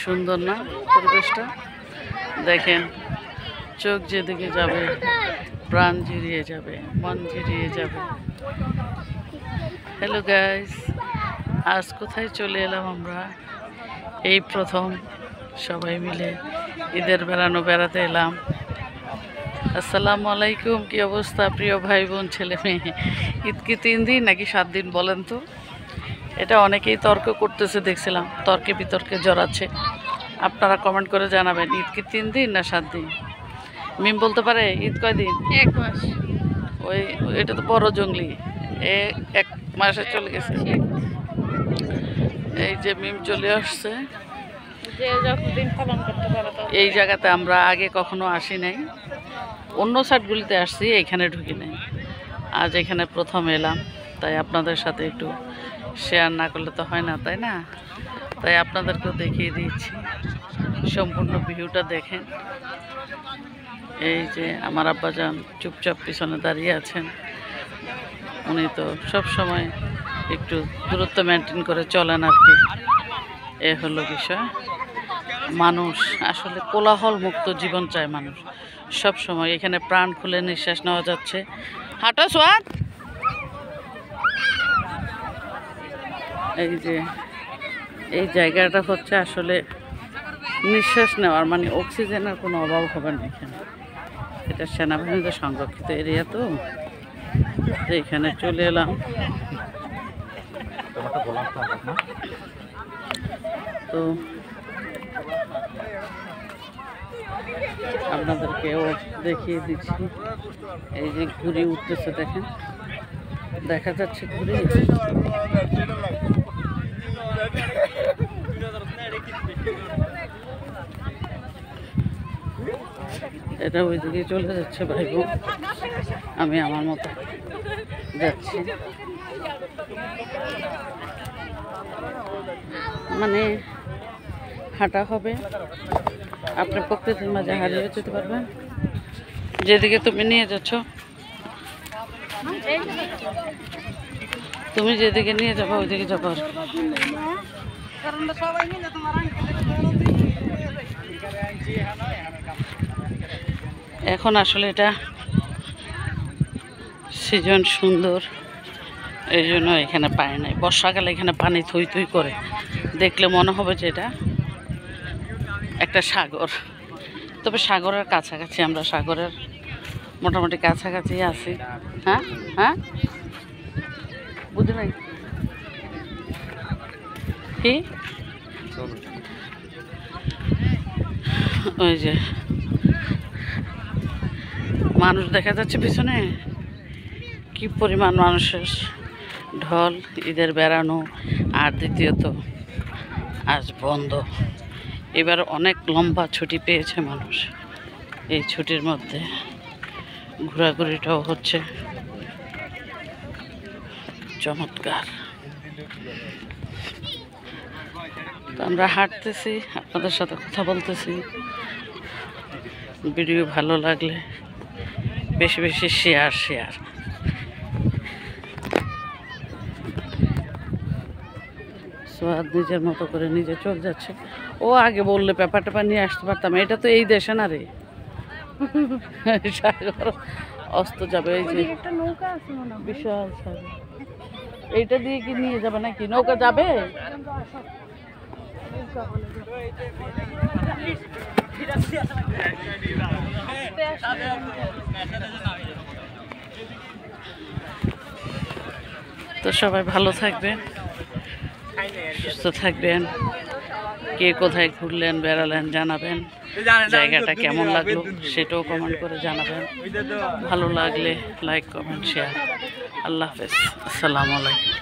সুন্দর না পরিবেশটা, দেখেন চোখ যেদিকে যাবে প্রাণ জুড়িয়ে যাবে, মন জুড়িয়ে যাবে। হ্যালো গাইস, আজ কোথায় চলে এলাম আমরা? এই প্রথম সবাই মিলে ঈদের বেড়াতে এলাম। আসসালামু আলাইকুম, কি অবস্থা প্রিয় ভাই বোন ছেলে মেয়ে? ঈদ কি 3 দিন নাকি 7 দিন বলেন তো? এটা অনেকেই তর্ক করতেছে, দেখছিলাম তর্কে বিতর্কে জড়াচ্ছে। আপনারা কমেন্ট করে জানাবেন ঈদ কি 3 দিন না 7 দিন? মিম বলতে পারে ঈদ কয় দিন? 1 মাস। ওই এটা তো বড় জঙ্গলি, 1 মাসে চলে গেছে। এই যে মিম চলে আসছে। যে যতদিন পালন করতে পারে এই জায়গাতে আমরা আগে কখনো আসি নাই, অন্য সাইটগুলিতে আসছি, এখানে ঢুকি নাই। আজ এখানে প্রথম এলাম, তাই আপনাদের সাথে একটু শেয়ার না করলে তো হয় না, তাই না? তাই আপনাদেরকেও দেখিয়ে দিচ্ছি, সম্পূর্ণ ভিউটা দেখেন। এই যে আমার আব্বাজান চুপচাপ পিছনে দাঁড়িয়ে আছেন, উনি তো সব সময় একটু দূরত্ব মেনটেন করে চলেন আর কি। এ হলো বিষয়। মানুষ আসলে কোলাহল মুক্ত জীবন চায় মানুষ সব সময়। এখানে প্রাণ খুলে নিঃশ্বাস নেওয়া যাচ্ছে। হাঁটো সোয়াদ। এই যে এই জায়গাটা হচ্ছে আসলে নিঃশ্বাস নেওয়ার, মানে অক্সিজেনের কোনো অভাব হবে না এখানে। এটা সেনাবাহিনীদের সংরক্ষিত এরিয়া, তো এখানে চলে এলাম। তো আপনাদেরকেও দেখিয়ে দিচ্ছি। এই যে ঘুড়ি উঠতেছে, দেখেন, দেখা যাচ্ছে ঘুড়ি। এটা ওইদিকে চলে যাচ্ছে ভাই বোন, আমি আমার মতো যাচ্ছি। মানে হাঁটা হবে, আপনি প্রকৃতির মাঝে হারিয়ে যেতে পারবেন। যেদিকে তুমি নিয়ে যাচ্ছ, তুমি যেদিকে নিয়ে যাবো ওইদিকে যাবো। এখন আসলে এটা সিজন সুন্দর, এই জন্য এখানে পানি নাই। বর্ষাকালে এখানে পানি থই থই করে, দেখলে মনে হবে যে এটা একটা সাগর। তবে সাগরের কাছাকাছি, আমরা সাগরের মোটামুটি কাছাকাছি আছি। হ্যাঁ হ্যাঁ, বুঝি নাই কি? ওই যে মানুষ দেখা যাচ্ছে পিছনে, কি পরিমাণ মানুষের ঢল। ঈদের বেড়ানো, আর দ্বিতীয়ত আজ বন্ধ। এবার অনেক লম্বা ছুটি পেয়েছে মানুষ, এই ছুটির মধ্যে ঘোরাঘুরিটাও হচ্ছে চমৎকার। তো আমরা হাঁটতেছি, আপনাদের সাথে কথা বলতেছি। ভিডিও ভালো লাগলে বেশি বেশি শেয়ার। সোয়াদ নিজের মতো করে নিজে চলে যাচ্ছে। ও আগে বললে পেপার টেপার নিয়ে আসতে পারতাম। এটা তো এই দেশে না রে, সাগর অস্ত যাবে। এই যে বিশাল সাগর, এইটা দিয়ে কি নিয়ে যাবে নাকি? নৌকা যাবে? তো সবাই ভালো থাকবেন, সুস্থ থাকবেন। কে কোথায় ঘুরলেন বেড়ালেন জানাবেন, জায়গাটা কেমন লাগলো সেটাও কমেন্ট করে জানাবেন। ভালো লাগলে লাইক কমেন্ট শেয়ার। আল্লাহ হাফেজ, আসসালামু আলাইকুম।